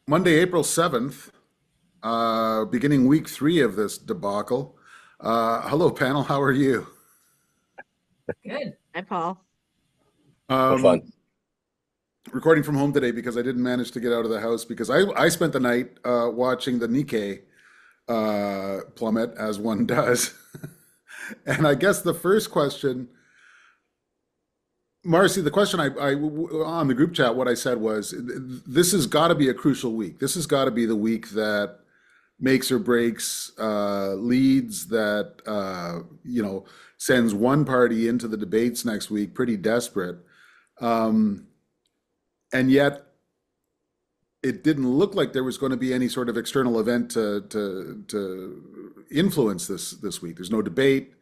Monday, April 7th, beginning week three of this debacle. Hello, panel. How are you? Good. Hi, Paul. I'm fine. Um, Recording from home today because I didn't manage to get out of the house because I spent the night watching the Nikkei plummet as one does. And I guess the first question, Marcy, the question on the group chat, what I said was, this has got to be a crucial week. This has got to be the week that makes or breaks leads that sends one party into the debates next week pretty desperate, um, and yet it didn't look like there was going to be any sort of external event to influence this week. There's no debate.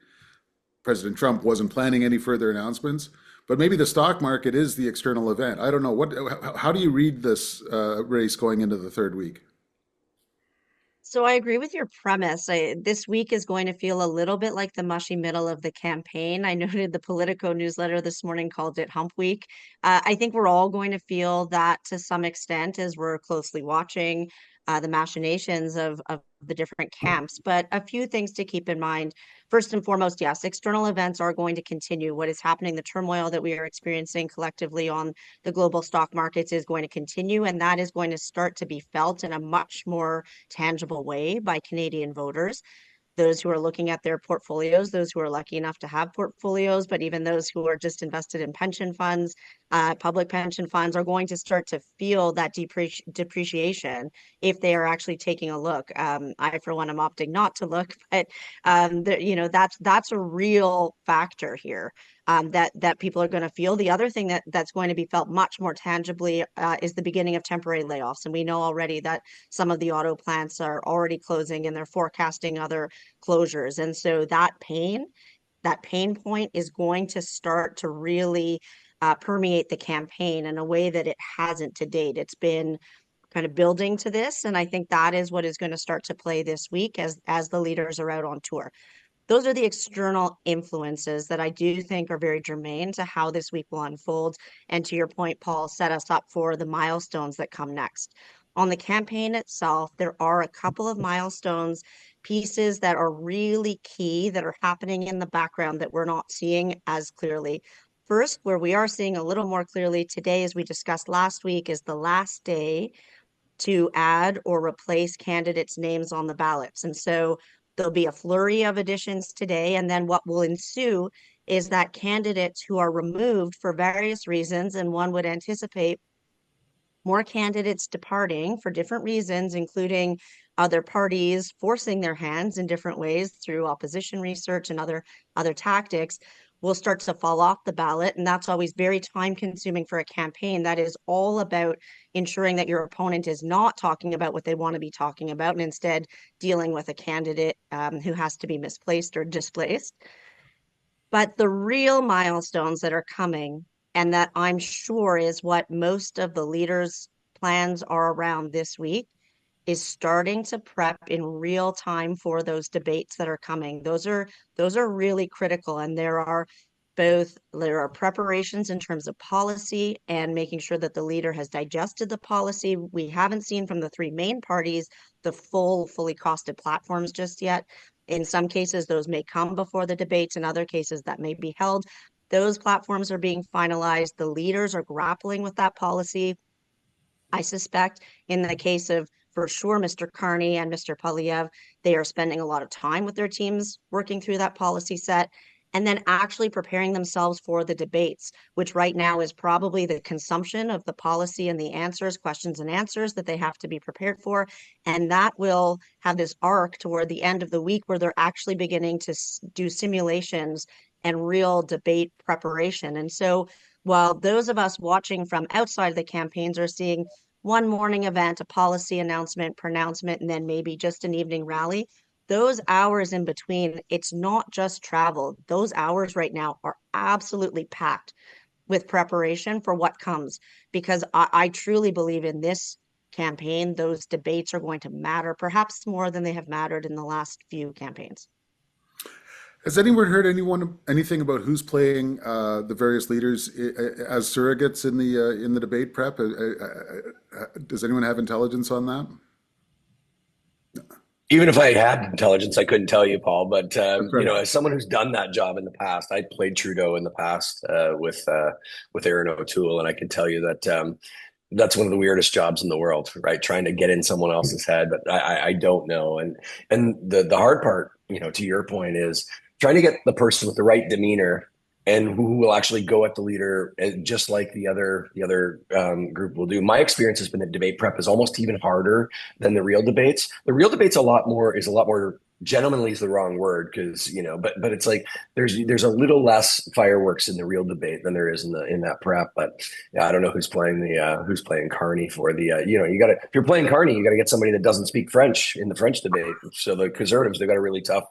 President Trump wasn't planning any further announcements, but maybe the stock market is the external event. I don't know. How do you read this race going into the third week? So I agree with your premise. This week is going to feel a little bit like the mushy middle of the campaign. I noted the Politico newsletter this morning called it Hump Week. I think we're all going to feel that to some extent as we're closely watching the machinations of the different camps. But a few things to keep in mind. First and foremost, yes, external events are going to continue. What is happening, the turmoil that we are experiencing collectively on the global stock markets is going to continue, and that is going to start to be felt in a much more tangible way by Canadian voters, those who are looking at their portfolios, those who are lucky enough to have portfolios, but even those who are just invested in pension funds, public pension funds, are going to start to feel that depreciation if they are actually taking a look. I, for one, am opting not to look, but that's a real factor here. That people are going to feel. The other thing that's going to be felt much more tangibly is the beginning of temporary layoffs, and we know already that some of the auto plants are already closing, and they're forecasting other closures. And so that pain point is going to start to really permeate the campaign in a way that it hasn't to date. It's been kind of building to this, and I think that is what is going to start to play this week as the leaders are out on tour. Those are the external influences that I do think are very germane to how this week will unfold. And to your point, Paul, set us up for the milestones that come next. On the campaign itself, there are a couple of milestones, pieces that are really key that are happening in the background that we're not seeing as clearly. First, where we are seeing a little more clearly today, as we discussed last week, is the last day to add or replace candidates' names on the ballots. And so there'll be a flurry of additions today. And then what will ensue is that candidates who are removed for various reasons, and one would anticipate more candidates departing for different reasons, including other parties forcing their hands in different ways through opposition research and other tactics, will start to fall off the ballot. And that's always very time consuming for a campaign. That is all about ensuring that your opponent is not talking about what they want to be talking about, and instead dealing with a candidate who has to be misplaced or displaced. But the real milestones that are coming, and that I'm sure is what most of the leaders' plans are around this week, is starting to prep in real time for those debates that are coming. Those are really critical, and there are preparations in terms of policy and making sure that the leader has digested the policy. We haven't seen from the three main parties the fully costed platforms just yet. In some cases, those may come before the debates. In other cases, that may be held. Those platforms are being finalized. The leaders are grappling with that policy. I suspect in the case of, for sure, Mr. Carney and Mr. Polyev, they are spending a lot of time with their teams working through that policy set and then actually preparing themselves for the debates, which right now is probably the consumption of the policy and the answers, questions and answers that they have to be prepared for. And that will have this arc toward the end of the week where they're actually beginning to do simulations and real debate preparation. And so while those of us watching from outside of the campaigns are seeing one morning event, a policy announcement, pronouncement, and then maybe just an evening rally, those hours in between, it's not just travel. Those hours right now are absolutely packed with preparation for what comes, because I truly believe in this campaign, those debates are going to matter, perhaps more than they have mattered in the last few campaigns. Has anyone heard anything about who's playing the various leaders as surrogates in the debate prep? Does anyone have intelligence on that? Even if I had intelligence, I couldn't tell you, Paul. But Fair enough. as someone who's done that job in the past, I played Trudeau in the past with Aaron O'Toole, and I can tell you that that's one of the weirdest jobs in the world, right? Trying to get in someone else's head, but I don't know. And the hard part, to your point, is trying to get the person with the right demeanor and who will actually go at the leader, just like the other group will do. My experience has been that debate prep is almost even harder than the real debates. The real debates is a lot more gentlemanly is the wrong word because but it's like there's a little less fireworks in the real debate than there is in that prep. But yeah, I don't know who's playing Carney for the you got to, if you're playing Carney, you got to get somebody that doesn't speak French in the French debate. So the Conservatives, they've got a really tough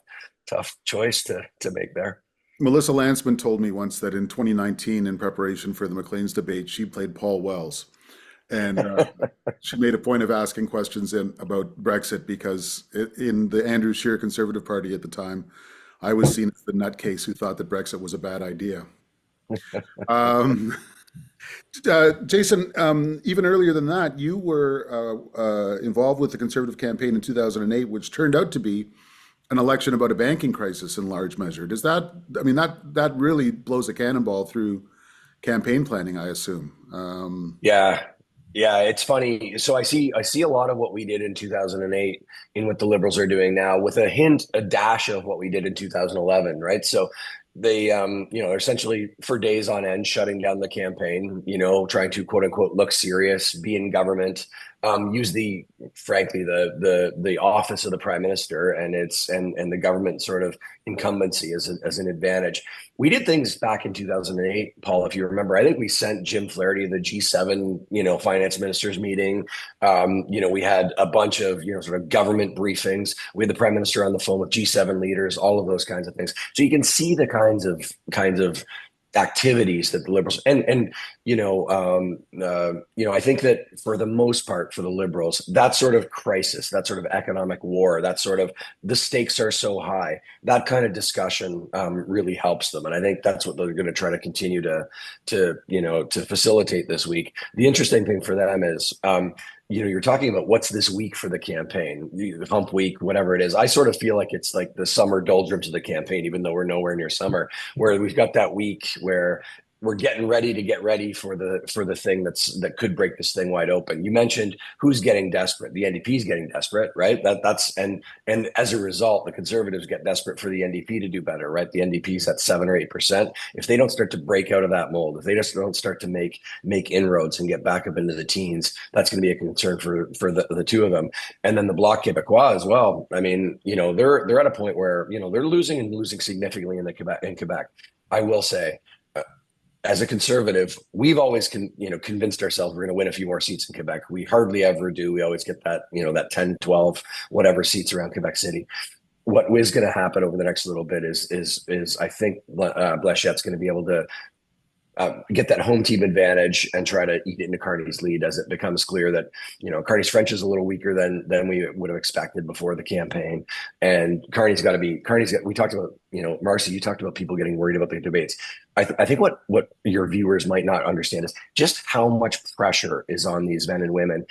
choice to make there. Melissa Landsman told me once that in 2019, in preparation for the McLean's debate, she played Paul Wells. And she made a point of asking questions about Brexit because in the Andrew Scheer Conservative Party at the time, I was seen as the nutcase who thought that Brexit was a bad idea. Um, Jason, even earlier than that, you were involved with the Conservative campaign in 2008, which turned out to be an election about a banking crisis in large measure. That really blows a cannonball through campaign planning, I assume. Yeah, it's funny. So I see a lot of what we did in 2008 in what the Liberals are doing now, with a dash of what we did in 2011, right? So they are essentially for days on end shutting down the campaign, trying to quote unquote look serious, be in government, use frankly the office of the prime minister and the government sort of incumbency as an advantage. We did things back in 2008, Paul, if you remember. I think we sent Jim Flaherty to the G7, finance ministers meeting. We had a bunch of, sort of government briefings. We had the prime minister on the phone with G7 leaders, all of those kinds of things. So you can see the kinds of activities that the Liberals I think that for the most part for the Liberals, that sort of crisis, that sort of economic war, that sort of the stakes are so high, that kind of discussion really helps them, and I think that's what they're going to try to continue to facilitate this week. The interesting thing for them is you're talking about what's this week for the campaign, the hump week, whatever it is. I sort of feel like it's like the summer doldrums of the campaign, even though we're nowhere near summer, where we've got that week where we're getting ready to get ready for the thing that could break this thing wide open. You mentioned who's getting desperate. The NDP is getting desperate, right? And as a result, the Conservatives get desperate for the NDP to do better, right? The NDP's at 7 or 8%. If they don't start to break out of that mold, if they just don't start to make inroads and get back up into the teens, that's going to be a concern for the two of them. And then the Bloc Québécois as well. I mean, they're at a point where they're losing significantly in Quebec. I will say, as a conservative, we've always convinced ourselves we're going to win a few more seats in Quebec. We hardly ever do. We always get that, that 10, 12, whatever seats around Quebec City. What is going to happen over the next little bit is I think Blechette's going to be able to get that home team advantage and try to eat into Carney's lead as it becomes clear that Carney's French is a little weaker than we would have expected before the campaign, and we talked about Marci, you talked about people getting worried about the debates. I think what your viewers might not understand is just how much pressure is on these men and women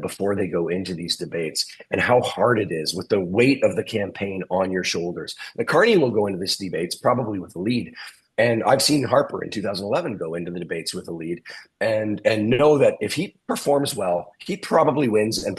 before they go into these debates, and how hard it is with the weight of the campaign on your shoulders. The Carney will go into these debates probably with the lead. And I've seen Harper in 2011 go into the debates with a lead and know that if he performs well, he probably wins a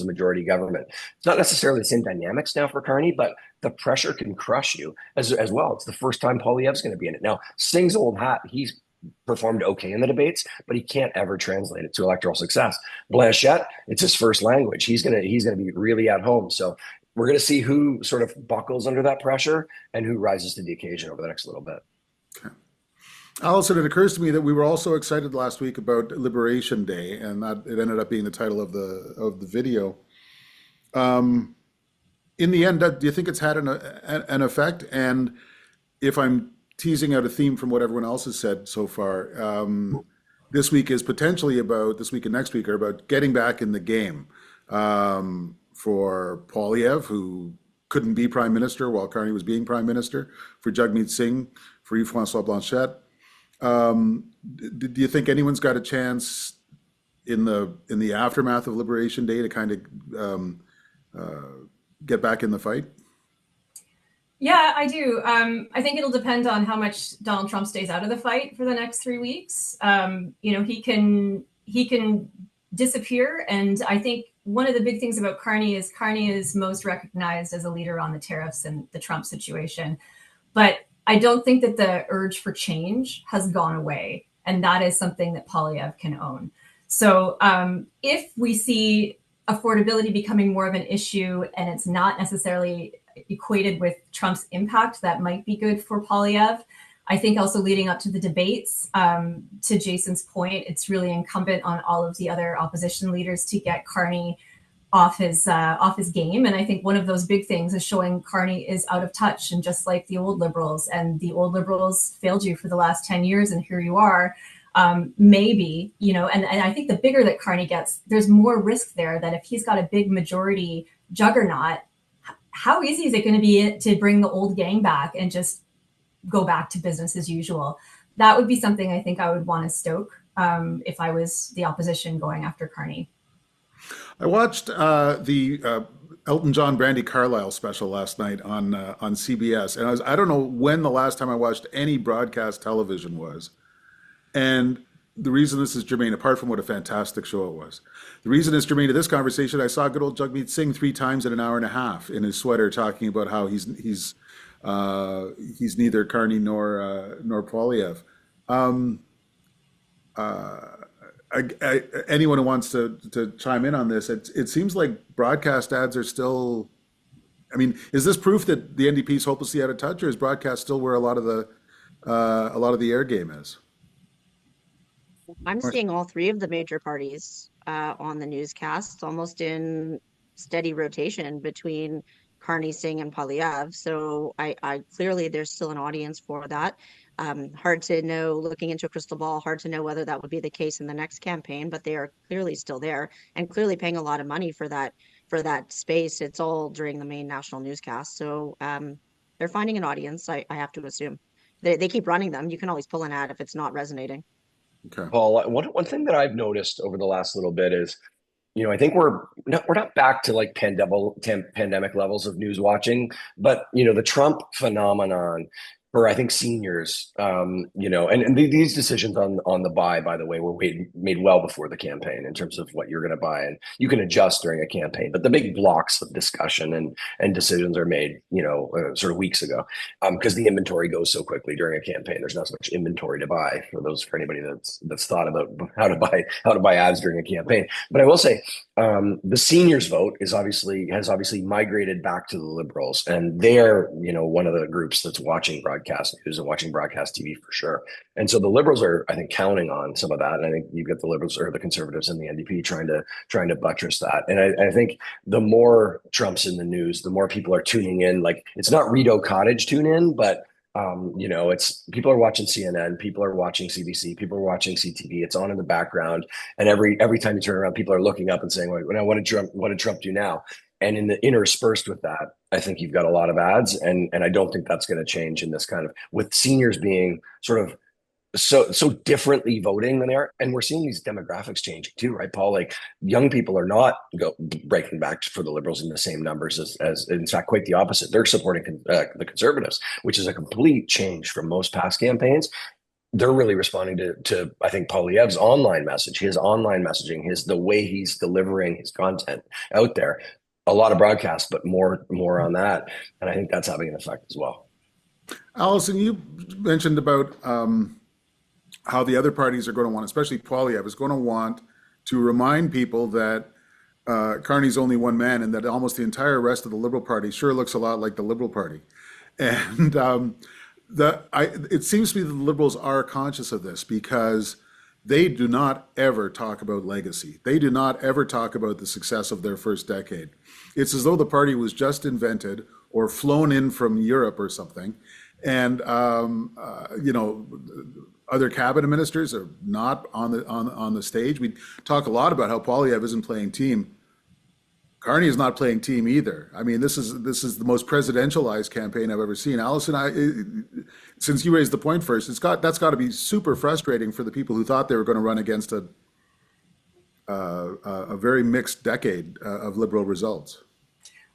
majority government. It's not necessarily the same dynamics now for Carney, but the pressure can crush you as well. It's the first time Poilievre's going to be in it. Now, Singh's old hat, he's performed okay in the debates, but he can't ever translate it to electoral success. Blanchette, it's his first language. He's gonna be really at home. So we're going to see who sort of buckles under that pressure and who rises to the occasion over the next little bit. Okay. Allison, it occurs to me that we were also excited last week about Liberation Day, and that it ended up being the title of the video. In the end, do you think it's had an effect? And if I'm teasing out a theme from what everyone else has said so far, this week and next week are about getting back in the game for Poilievre, who couldn't be prime minister while Carney was being prime minister, for Jagmeet Singh, for Yves-François Blanchet. Do you think anyone's got a chance in the aftermath of Liberation Day to kind of get back in the fight? Yeah, I do. I think it'll depend on how much Donald Trump stays out of the fight for the next 3 weeks. He can disappear, and I think one of the big things about Carney is most recognized as a leader on the tariffs and the Trump situation. But I don't think that the urge for change has gone away, and that is something that Poilievre can own. So if we see affordability becoming more of an issue and it's not necessarily equated with Trump's impact, that might be good for Poilievre. I think also leading up to the debates, to Jason's point, it's really incumbent on all of the other opposition leaders to get Carney off his game. And I think one of those big things is showing Carney is out of touch, and just like the old Liberals, and the old Liberals failed you for the last 10 years, and here you are. Maybe, and I think the bigger that Carney gets, there's more risk there that if he's got a big majority juggernaut, how easy is it going to be to bring the old gang back and just go back to business as usual? That would be something I think I would want to stoke if I was the opposition going after Carney. I watched the Elton John Brandy Carlisle special last night on CBS, and I don't know when the last time I watched any broadcast television was. And the reason this is germane, apart from what a fantastic show it was, the reason it's germane to this conversation, I saw good old Jagmeet Singh 3 times in an hour and a half in his sweater talking about how he's neither Carney nor Poilievre. Anyone who wants to chime in on this, it seems like broadcast ads are still. I mean, is this proof that the NDP is hopelessly out of touch, or is broadcast still where a lot of the air game is? I'm seeing all three of the major parties on the newscasts, almost in steady rotation between Carney, Singh, and Poilievre. So I clearly there's still an audience for that. Hard to know, looking into a crystal ball, hard to know whether that would be the case in the next campaign, but they are clearly still there and clearly paying a lot of money for that space. It's all during the main national newscast. So they're finding an audience, I have to assume. They keep running them. You can always pull an ad if it's not resonating. Okay. Paul, one thing that I've noticed over the last little bit is, I think we're not back to like pandemic levels of news watching, but the Trump phenomenon for, I think, seniors, and these decisions on the buy, by the way, were made well before the campaign in terms of what you're going to buy, and you can adjust during a campaign, but the big blocks of discussion and decisions are made, sort of weeks ago, because the inventory goes so quickly during a campaign. There's not so much inventory to buy for anybody that's thought about how to buy ads during a campaign. But I will say, the seniors vote has obviously migrated back to the Liberals, and they're one of the groups that's watching broadcast news and watching broadcast TV for sure. And so the Liberals are, I think, counting on some of that. And I think you get the Liberals or the Conservatives and the NDP trying to buttress that. And I think the more Trump's in the news, the more people are tuning in. Like, it's not Rideau Cottage tune in, but it's people are watching CNN, people are watching CBC, people are watching CTV. It's on in the background, and every time you turn around, people are looking up and saying, "Well, what did Trump do now?" And interspersed with that, I think you've got a lot of ads, and I don't think that's going to change in this kind of, with seniors being sort of so differently voting than they are, and we're seeing these demographics changing too, right, Paul? Like, young people are not breaking back for the Liberals in the same numbers as in fact, quite the opposite. They're supporting the Conservatives, which is a complete change from most past campaigns. They're really responding to I think Poilievre's online message, his online messaging, the way he's delivering his content out there. A lot of broadcast, but more on that, and I think that's having an effect as well. Allison, you mentioned about how the other parties are going to want, especially Poilievre, is going to want to remind people that Carney's only one man, and that almost the entire rest of the Liberal Party sure looks a lot like the Liberal Party. And it seems to me that the Liberals are conscious of this, because they do not ever talk about legacy. They do not ever talk about the success of their first decade. It's as though the party was just invented or flown in from Europe or something. And, other cabinet ministers are not on the stage. We talk a lot about how Poilievre isn't playing team. Carney is not playing team either. I mean, this is the most presidentialized campaign I've ever seen. Allison, since you raised the point first, that's got to be super frustrating for the people who thought they were going to run against a very mixed decade of Liberal results.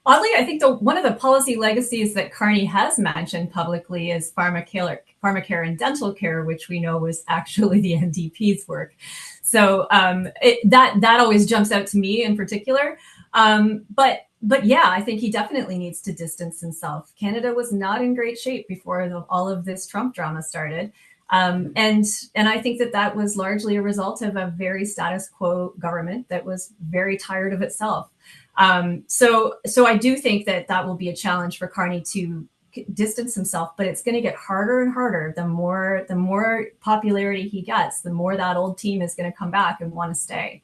Oddly, I think one of the policy legacies that Carney has mentioned publicly is pharmacare and dental care, which we know was actually the NDP's work. So that always jumps out to me in particular. But yeah, I think he definitely needs to distance himself. Canada was not in great shape before all of this Trump drama started. And I think that was largely a result of a very status quo government that was very tired of itself. So I do think that will be a challenge for Carney to distance himself, but it's going to get harder and harder. The more popularity he gets, the more that old team is going to come back and want to stay.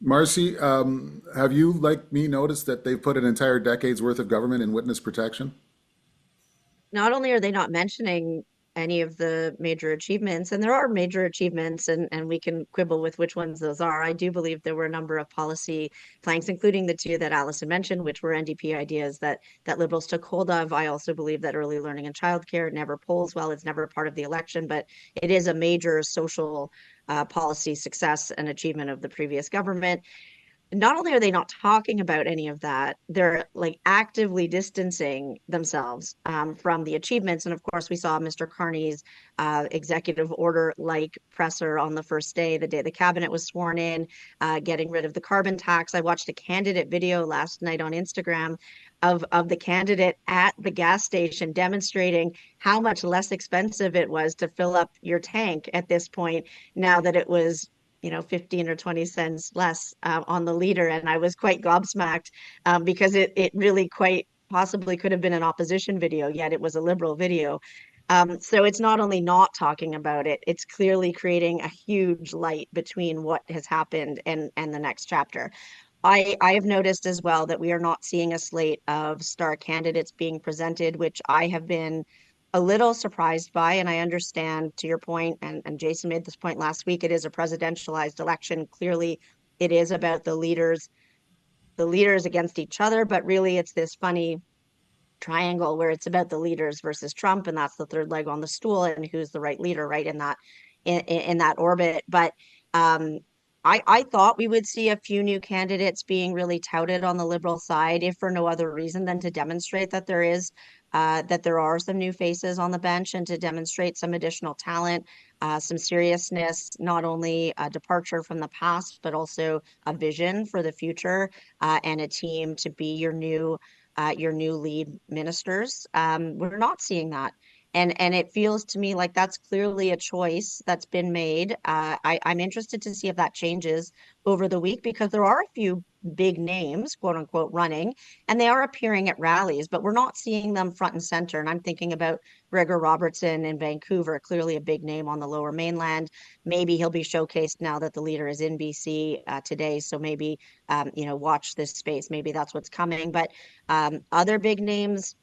Marci, have you, like me, noticed that they've put an entire decade's worth of government in witness protection? Not only are they not mentioning any of the major achievements, and there are major achievements, and we can quibble with which ones those are. I do believe there were a number of policy planks, including the two that Allison mentioned, which were NDP ideas that Liberals took hold of. I also believe that early learning and childcare never polls well. It's never part of the election, but it is a major social policy success and achievement of the previous government. Not only are they not talking about any of that, they're like actively distancing themselves from the achievements. And of course, we saw Mr. Carney's executive order like presser on the first day, the day the cabinet was sworn in, getting rid of the carbon tax. I watched a candidate video last night on Instagram of the candidate at the gas station demonstrating how much less expensive it was to fill up your tank at this point, now that it was 15 or 20 cents less on the liter. And I was quite gobsmacked because it really quite possibly could have been an opposition video, yet it was a Liberal video. So it's not only not talking about it, it's clearly creating a huge light between what has happened and the next chapter. I have noticed as well that we are not seeing a slate of star candidates being presented, which I have been a little surprised by. And I understand, to your point, and Jason made this point last week, it is a presidentialized election. Clearly, it is about the leaders against each other, but really it's this funny triangle where it's about the leaders versus Trump, and that's the third leg on the stool, and who's the right leader, right, in that orbit. But I thought we would see a few new candidates being really touted on the Liberal side, if for no other reason than to demonstrate that there are some new faces on the bench, and to demonstrate some additional talent, some seriousness, not only a departure from the past, but also a vision for the future, and a team to be your new lead ministers. We're not seeing that. And it feels to me like that's clearly a choice that's been made. I'm interested to see if that changes over the week, because there are a few big names, quote unquote, running, and they are appearing at rallies, but we're not seeing them front and center. And I'm thinking about Gregor Robertson in Vancouver, clearly a big name on the Lower Mainland. Maybe he'll be showcased now that the leader is in BC today. So maybe, watch this space. Maybe that's what's coming. But other big names,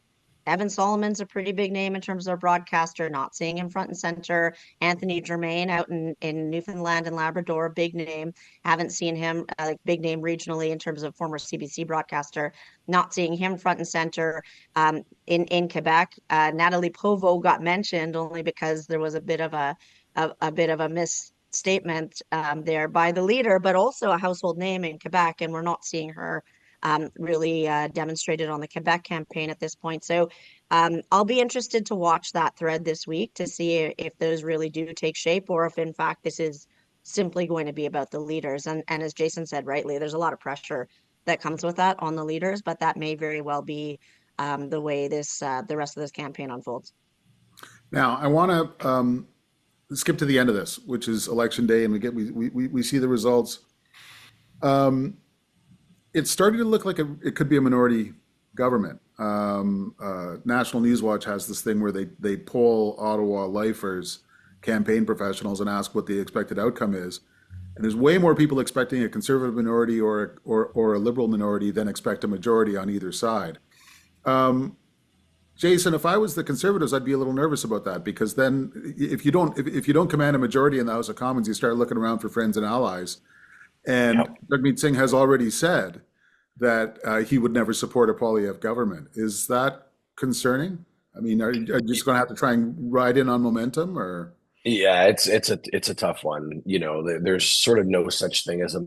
Evan Solomon's a pretty big name in terms of a broadcaster, not seeing him front and center. Anthony Germain out in Newfoundland and Labrador, big name. Haven't seen him, big name regionally in terms of former CBC broadcaster, not seeing him front and center. In Quebec, Natalie Provost got mentioned only because there was a bit of a misstatement there by the leader, but also a household name in Quebec, and we're not seeing her really demonstrated on the Quebec campaign at this point. So I'll be interested to watch that thread this week to see if those really do take shape, or if in fact this is simply going to be about the leaders. And as Jason said rightly, there's a lot of pressure that comes with that on the leaders, but that may very well be the way the rest of this campaign unfolds. Now, I want to skip to the end of this, which is election day, and we see the results. It's starting to look like it could be a minority government. National News Watch has this thing where they poll Ottawa lifers, campaign professionals, and ask what the expected outcome is. And there's way more people expecting a conservative minority or a liberal minority than expect a majority on either side. Jason, if I was the Conservatives, I'd be a little nervous about that, because then if you don't command a majority in the House of Commons, you start looking around for friends and allies. And Yep. Jagmeet Singh has already said that he would never support a Poilievre government. Is that concerning? I mean, are you just going to have to try and ride in on momentum, or? Yeah, it's a tough one. You know, there's sort of no such thing as a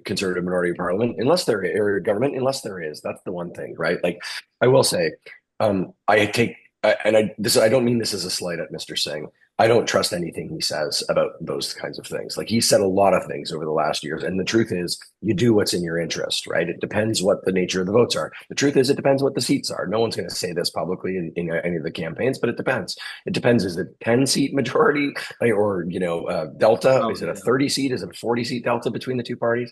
conservative minority parliament unless there or government unless there is. That's the one thing, right? Like, I will say, I take and I don't mean this as a slight at Mr. Singh. I don't trust anything he says about those kinds of things. Like, he said a lot of things over the last years, and the truth is, you do what's in your interest, right? It depends what the nature of the votes are. The truth is, it depends what the seats are. No one's going to say this publicly in any of the campaigns, but it depends. It depends. Is it 10-seat majority, or delta? Oh, Is it a yeah. 30 seat? Is it a 40-seat delta between the two parties?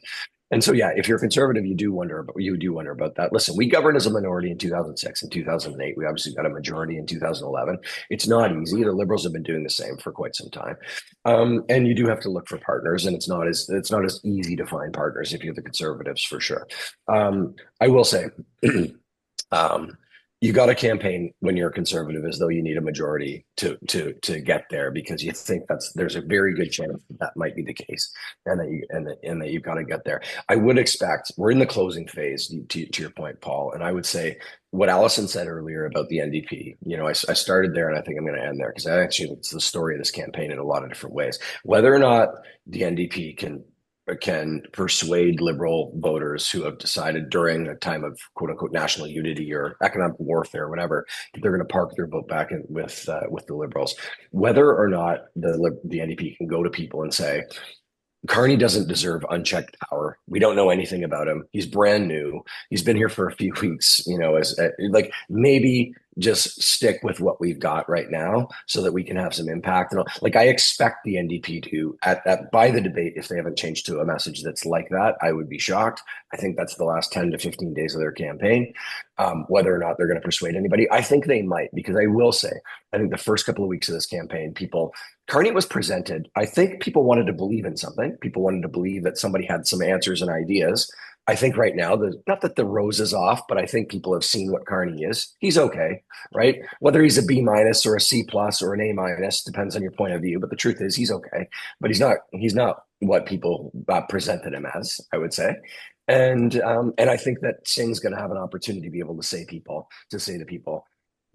And so, yeah, if you're conservative, you do wonder about that. Listen, we governed as a minority in 2006 and 2008. We obviously got a majority in 2011. It's not easy. The Liberals have been doing the same for quite some time, and you do have to look for partners. And it's not as easy to find partners if you're the Conservatives, for sure. I will say, you got to campaign when you're a conservative as though you need a majority to get there, because you think there's a very good chance that might be the case, and that you've got to get there. I would expect we're in the closing phase, to your point, Paul, and I would say what Allison said earlier about the NDP. You know, I started there, and I think I'm going to end there, because I actually think it's the story of this campaign in a lot of different ways. Whether or not the NDP can persuade Liberal voters who have decided during a time of quote unquote national unity or economic warfare or whatever, that they're going to park their vote back in with the Liberals. Whether or not the NDP can go to people and say, Carney doesn't deserve unchecked power. We don't know anything about him. He's brand new. He's been here for a few weeks, maybe just stick with what we've got right now so that we can have some impact. And I expect the NDP to, by the debate, if they haven't changed to a message that's like that, I would be shocked. I think that's the last 10 to 15 days of their campaign. Whether or not they're going to persuade anybody, I think they might, because I will say, I think the first couple of weeks of this campaign, Carney was presented. I think people wanted to believe in something. People wanted to believe that somebody had some answers and ideas. I think right now, not that the rose is off, but I think people have seen what Carney is. He's okay, right? Whether he's a B- or a C+ or an A- depends on your point of view. But the truth is, he's okay. But he's not what people presented him as, I would say. And I think that Singh's going to have an opportunity to be able to say to people,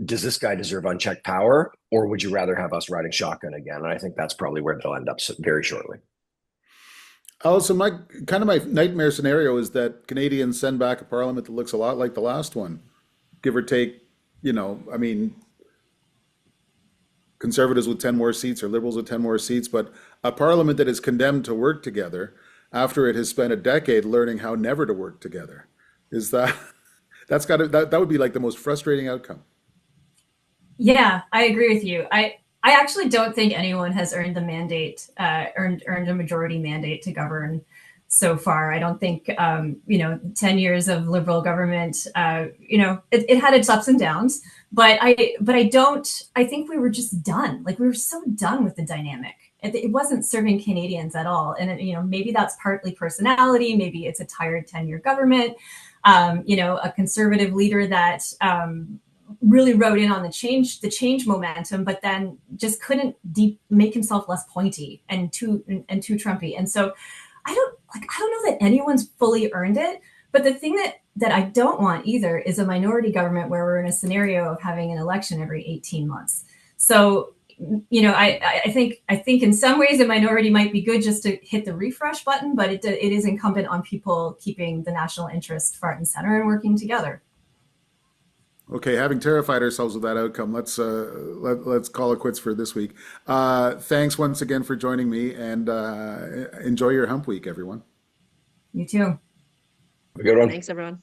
does this guy deserve unchecked power, or would you rather have us riding shotgun again? And I think that's probably where they'll end up very shortly. Also, my nightmare scenario is that Canadians send back a parliament that looks a lot like the last one, give or take. I mean, Conservatives with 10 more seats or Liberals with 10 more seats, but a parliament that is condemned to work together after it has spent a decade learning how never to work together. Is that that would be like the most frustrating outcome. Yeah, I agree with you. I actually don't think anyone has earned the mandate, earned a majority mandate to govern so far. I don't think, 10 years of Liberal government, it had its ups and downs, but I think we were just done. Like, we were so done with the dynamic. It wasn't serving Canadians at all. And, maybe that's partly personality. Maybe it's a tired 10-year government, a conservative leader that, really rode in on the change momentum, but then just couldn't make himself less pointy and too Trumpy. And so I don't know that anyone's fully earned it. But the thing that I don't want either is a minority government where we're in a scenario of having an election every 18 months. So, I think in some ways a minority might be good just to hit the refresh button, but it is incumbent on people keeping the national interest front and center and working together. Okay, having terrified ourselves with that outcome, let's call it quits for this week. Thanks once again for joining me, and enjoy your hump week, everyone. You too. Have a good one. Thanks, everyone.